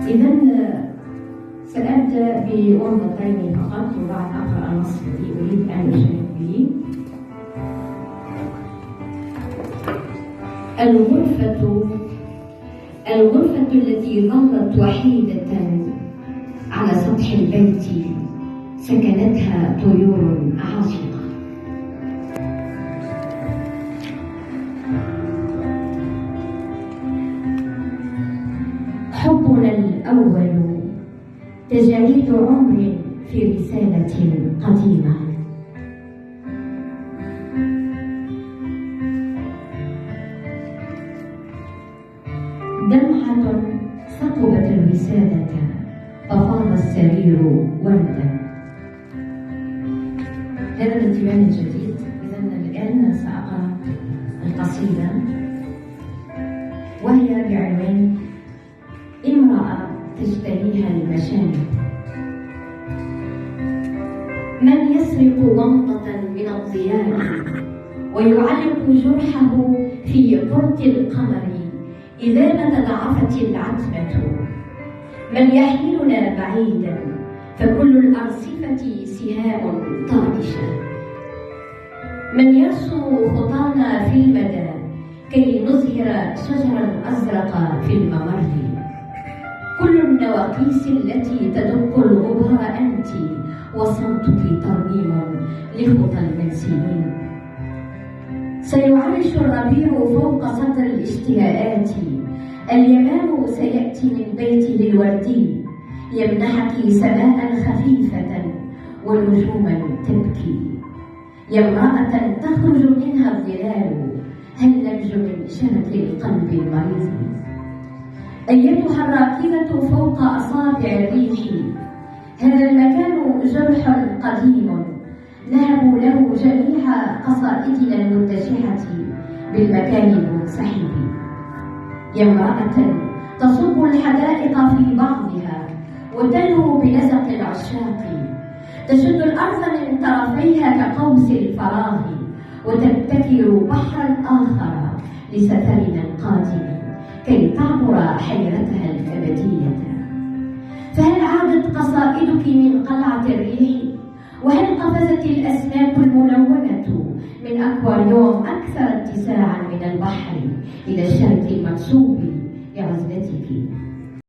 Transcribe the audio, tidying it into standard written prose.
إذا سأبدأ بومضتين فقط وبعد أقرأ النص الذي أريد أن أشارك به. الغرفة التي ظلت وحيدة على سطح البيت سكنتها طيور عاشقة. حبنا الأول تجاعيد عمر في رسالة قديمة. دمعة ثقبت الوسادة ففاض السرير وردا. هذا الانتباه الجديد. إذا الآن سأقرأ القصيدة وهي بعنوان امرأة تشتريها المشامم. من يسرق ومضة من الضياء ويعلق جرحه في قرط القمر إذا ما تضاعفت العتمة. من يحملنا بعيدا فكل الأرصفة سهام طائشة. من يرسم خطانا في المدى كي نظهر شجرا أزرق في الممر. كل النواقيس التي تدق الغبار أنت وصوتك ترميم لخطى المنسيين. سيعرش الربيع فوق صدر الاشتهاءات. اليمام سيأتي من بيته الوردي يمنحك سماء خفيفة ونجوما تبكي. يا امرأة تخرج منها الظلال هل ننجو من شرك القلب المريض. أيتها الراكبة فوق أصابع الريح هذا المكان جرح قديم نهب له جميع قصائدنا المتشحة بالمكان المنسحب. يا امرأة تصب الحدائق في بعضها وتلهو بنزق العشاق. تشد الأرض من طرفيها كقوس الفراغ وتبتكر بحرا آخر لسفرنا القادم كي تعبر حيرتها الأبدية. فهل عادت قصائدك من قلعة الريح؟ وهل قفزت الأسماك الملونة من أكواريوم أكثر اتساعا من البحر إلى الشرك المنسوب لعزلتك؟